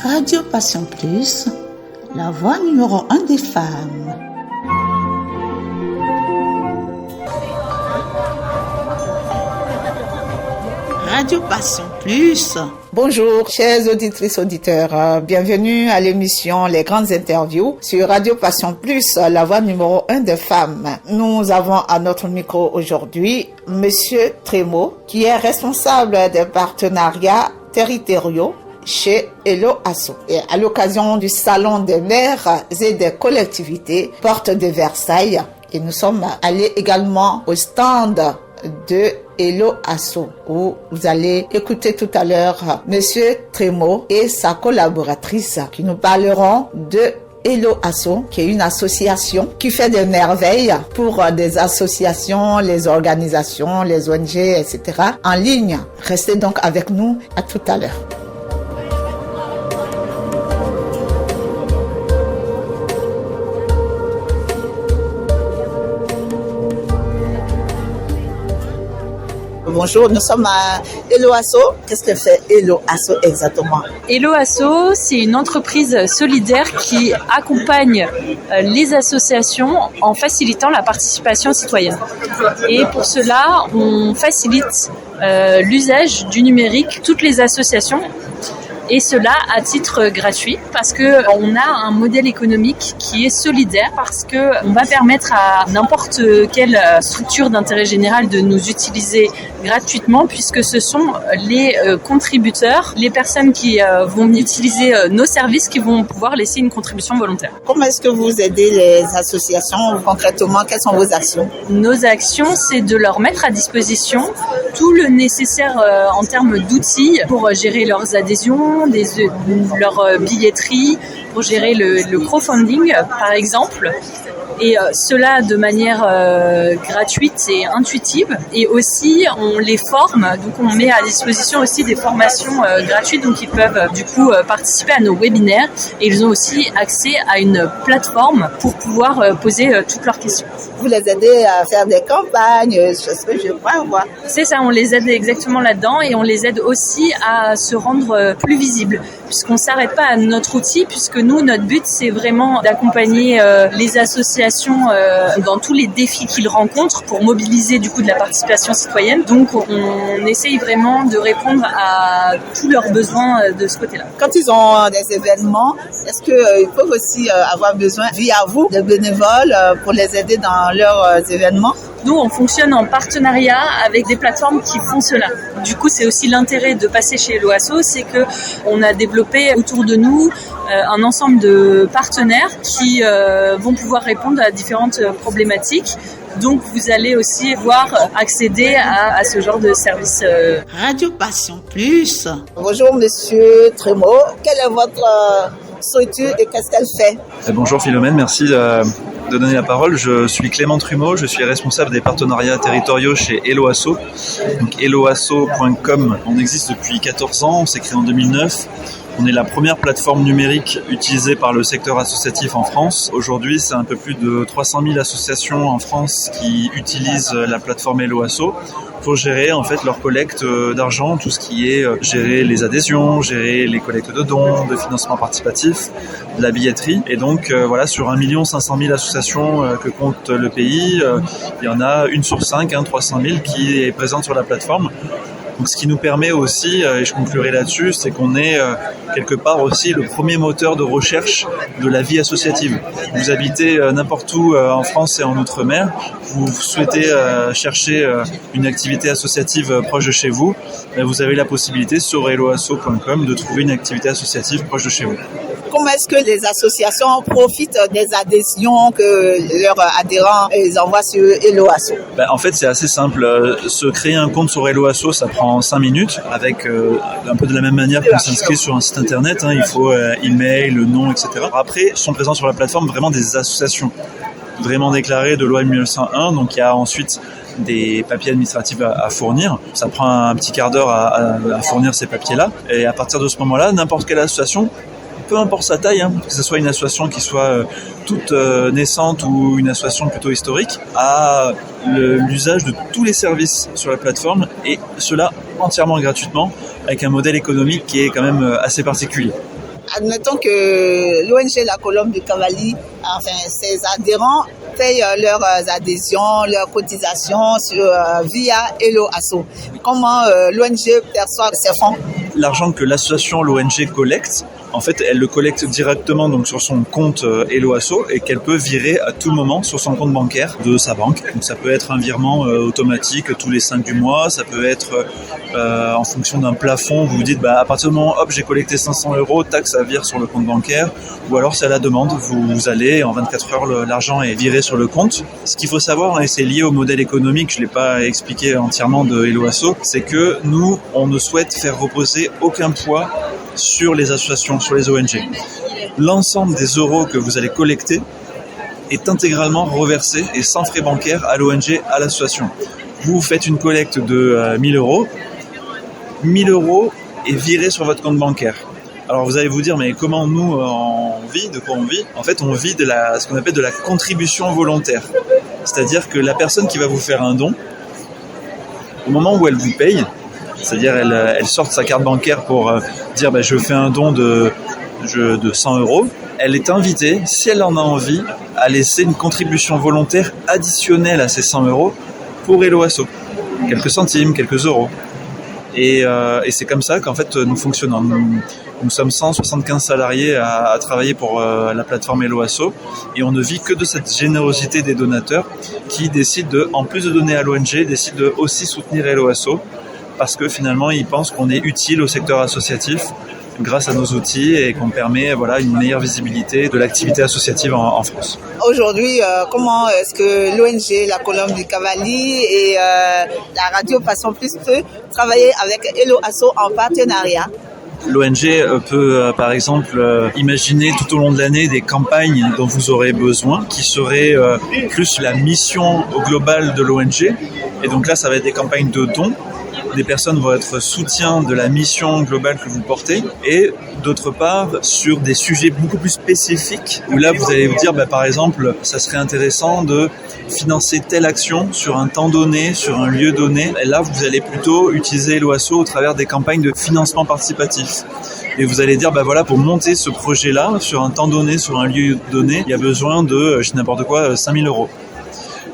Radio Passion Plus, la voix numéro 1 des femmes. Radio Passion Plus. Bonjour, chères auditrices, auditeurs. Bienvenue à l'émission Les Grandes Interviews sur Radio Passion Plus, la voix numéro 1 des femmes. Nous avons à notre micro aujourd'hui Monsieur Trémo, qui est responsable des partenariats territoriaux chez Hello Asso. Et à l'occasion du Salon des maires et des collectivités Porte de Versailles, et nous sommes allés également au stand de Hello Asso, où vous allez écouter tout à l'heure Monsieur Trémo et sa collaboratrice qui nous parleront de Hello Asso, qui est une association qui fait des merveilles pour des associations, les organisations, les ONG, etc. en ligne. Restez donc avec nous, à tout à l'heure. Bonjour, nous sommes à Hello Asso. Qu'est-ce que fait Hello Asso exactement? Hello Asso, c'est une entreprise solidaire qui accompagne les associations en facilitant la participation citoyenne. Et pour cela, on facilite l'usage du numérique, toutes les associations, et cela à titre gratuit parce que on a un modèle économique qui est solidaire, parce que on va permettre à n'importe quelle structure d'intérêt général de nous utiliser gratuitement, puisque ce sont les contributeurs, les personnes qui vont utiliser nos services, qui vont pouvoir laisser une contribution volontaire. Comment est-ce que vous aidez les associations concrètement? Quelles sont vos actions? Nos actions, c'est de leur mettre à disposition tout le nécessaire en termes d'outils pour gérer leurs adhésions, leur billetterie, pour gérer le crowdfunding par exemple, et cela de manière gratuite et intuitive. Et aussi on les forme, donc on met à disposition aussi des formations gratuites, donc ils peuvent du coup participer à nos webinaires, et ils ont aussi accès à une plateforme pour pouvoir poser toutes leurs questions. Vous les aidez à faire des campagnes, choses que je crois voir. C'est ça, on les aide exactement là-dedans, et on les aide aussi à se rendre plus visibles, puisqu'on ne s'arrête pas à notre outil, puisque nous, notre but, c'est vraiment d'accompagner les associations dans tous les défis qu'ils rencontrent pour mobiliser du coup de la participation citoyenne. Donc on essaye vraiment de répondre à tous leurs besoins de ce côté-là. Quand ils ont des événements, est-ce qu'ils peuvent aussi avoir besoin, via vous, de bénévoles pour les aider dans leurs événements? Nous, on fonctionne en partenariat avec des plateformes qui font cela. Du coup, c'est aussi l'intérêt de passer chez Hello Asso, c'est que on a développé autour de nous un ensemble de partenaires qui vont pouvoir répondre à différentes problématiques. Donc, vous allez aussi pouvoir accéder à ce genre de service. Radio Passion Plus. Bonjour, Monsieur Trémo. Quelle est votre structure et qu'est-ce qu'elle fait? Bonjour Philomène, merci de donner la parole. Je suis Clément Trumeau, je suis responsable des partenariats territoriaux chez Hello Asso. Donc helloasso.com, on existe depuis 14 ans, on s'est créé en 2009. On est la première plateforme numérique utilisée par le secteur associatif en France. Aujourd'hui, c'est un peu plus de 300 000 associations en France qui utilisent la plateforme Hello Asso pour gérer en fait leur collecte d'argent, tout ce qui est gérer les adhésions, gérer les collectes de dons, de financement participatif, de la billetterie. Et donc voilà, sur 1 500 000 associations que compte le pays, il y en a 1 sur 5, 300 000 qui est présente sur la plateforme. Donc, ce qui nous permet aussi, et je conclurai là-dessus, c'est qu'on est quelque part aussi le premier moteur de recherche de la vie associative. Vous habitez n'importe où en France et en Outre-mer, vous souhaitez chercher une activité associative proche de chez vous, vous avez la possibilité sur helloasso.com de trouver une activité associative proche de chez vous. Comment est-ce que les associations profitent des adhésions que leurs adhérents envoient sur Hello Asso? En fait, c'est assez simple. Se créer un compte sur Hello Asso, ça prend 5 minutes, avec un peu de la même manière qu'on s'inscrit sur un site internet. Il faut email, le nom, etc. Après, sont présents sur la plateforme vraiment des associations vraiment déclarées de l'OM 1901. Donc, il y a ensuite des papiers administratifs à fournir. Ça prend un petit quart d'heure à fournir ces papiers-là. Et à partir de ce moment-là, n'importe quelle association, peu importe sa taille, que ce soit une association qui soit toute naissante ou une association plutôt historique, a l'usage de tous les services sur la plateforme, et cela entièrement gratuitement, avec un modèle économique qui est quand même assez particulier. Admettons que l'ONG La Colombe du Cavalier, enfin ses adhérents, payent leurs adhésions, leurs cotisations via Hello Asso. Comment l'ONG perçoit ces fonds? L'argent que l'association, l'ONG collecte, en fait, elle le collecte directement donc sur son compte Hello Asso et qu'elle peut virer à tout moment sur son compte bancaire de sa banque. Donc ça peut être un virement automatique tous les 5 du mois, ça peut être en fonction d'un plafond, vous vous dites à partir du moment hop j'ai collecté 500 €, tac ça vire sur le compte bancaire, ou alors c'est à la demande, vous allez en 24 heures l'argent est viré sur le compte. Ce qu'il faut savoir, et c'est lié au modèle économique, je ne l'ai pas expliqué entièrement de Hello Asso, c'est que nous on ne souhaite faire reposer aucun poids sur les associations, sur les ONG. L'ensemble des euros que vous allez collecter est intégralement reversé et sans frais bancaires à l'ONG, à l'association. Vous faites une collecte de 1 000 €, 1 000 € est viré sur votre compte bancaire. Alors vous allez vous dire, mais comment nous on vit, de quoi on vit? En fait, on vit de ce qu'on appelle de la contribution volontaire. C'est-à-dire que la personne qui va vous faire un don, au moment où elle vous paye, c'est-à-dire elle sort sa carte bancaire pour dire je fais un don de 100 €, elle est invitée, si elle en a envie, à laisser une contribution volontaire additionnelle à ces 100 € pour Hello Asso. Quelques centimes, quelques euros. Et c'est comme ça qu'en fait nous fonctionnons. Nous sommes 175 salariés à travailler pour la plateforme Hello Asso et on ne vit que de cette générosité des donateurs qui décident en plus de donner à l'ONG, décident de aussi soutenir Hello Asso parce que finalement ils pensent qu'on est utile au secteur associatif grâce à nos outils et qu'on permet une meilleure visibilité de l'activité associative en France. Aujourd'hui, comment est-ce que l'ONG La Colombe du Cavalier et la radio Passion Plus peut travailler avec Hello Asso en partenariat? L'ONG peut par exemple imaginer tout au long de l'année des campagnes dont vous aurez besoin qui seraient plus la mission globale de l'ONG et donc là ça va être des campagnes de dons. Des personnes vont être soutien de la mission globale que vous portez et d'autre part sur des sujets beaucoup plus spécifiques où là vous allez vous dire par exemple ça serait intéressant de financer telle action sur un temps donné, sur un lieu donné et là vous allez plutôt utiliser Hello Asso au travers des campagnes de financement participatif. Et vous allez dire, pour monter ce projet-là, sur un temps donné, sur un lieu donné, il y a besoin de, je dis n'importe quoi, 5 000 €.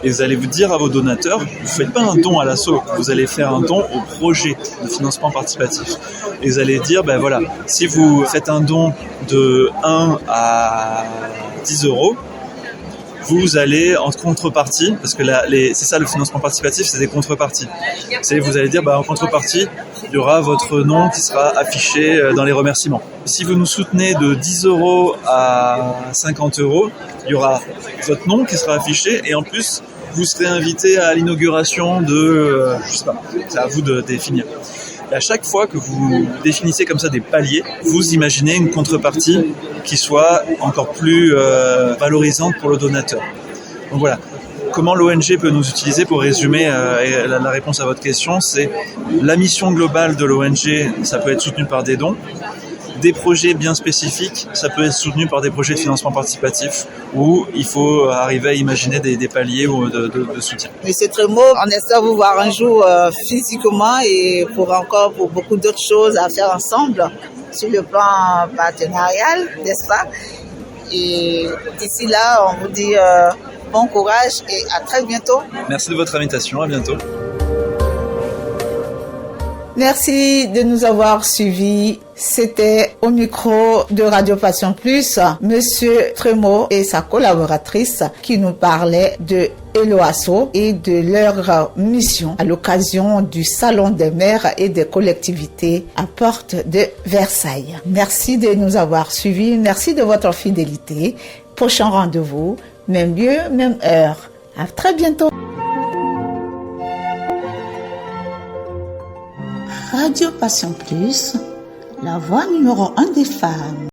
Et vous allez vous dire à vos donateurs, vous ne faites pas un don à l'asso, vous allez faire un don au projet de financement participatif. Et vous allez dire, si vous faites un don de 1 à 10 €, vous allez en contrepartie, parce que c'est ça le financement participatif, c'est des contreparties. Vous allez dire, en contrepartie, il y aura votre nom qui sera affiché dans les remerciements. Si vous nous soutenez de 10 € à 50 €, il y aura votre nom qui sera affiché et en plus, vous serez invité à l'inauguration de, je sais pas, c'est à vous de définir. Et à chaque fois que vous définissez comme ça des paliers, vous imaginez une contrepartie qui soit encore plus valorisante pour le donateur. Donc voilà. Comment l'ONG peut nous utiliser pour résumer la réponse à votre question, c'est la mission globale de l'ONG, ça peut être soutenu par des dons. Des projets bien spécifiques, ça peut être soutenu par des projets de financement participatif où il faut arriver à imaginer des paliers ou de soutien. Monsieur Trémo, on espère vous voir un jour physiquement et pour beaucoup d'autres choses à faire ensemble sur le plan partenarial, n'est-ce pas? Et d'ici là, on vous dit bon courage et à très bientôt. Merci de votre invitation, à bientôt. Merci de nous avoir suivis. C'était au micro de Radio Passion Plus, Monsieur Trémo et sa collaboratrice qui nous parlaient de Hello Asso et de leur mission à l'occasion du Salon des maires et des collectivités à Porte de Versailles. Merci de nous avoir suivis. Merci de votre fidélité. Prochain rendez-vous, même lieu, même heure. À très bientôt. Radio Passion Plus, la voix numéro 1 des femmes.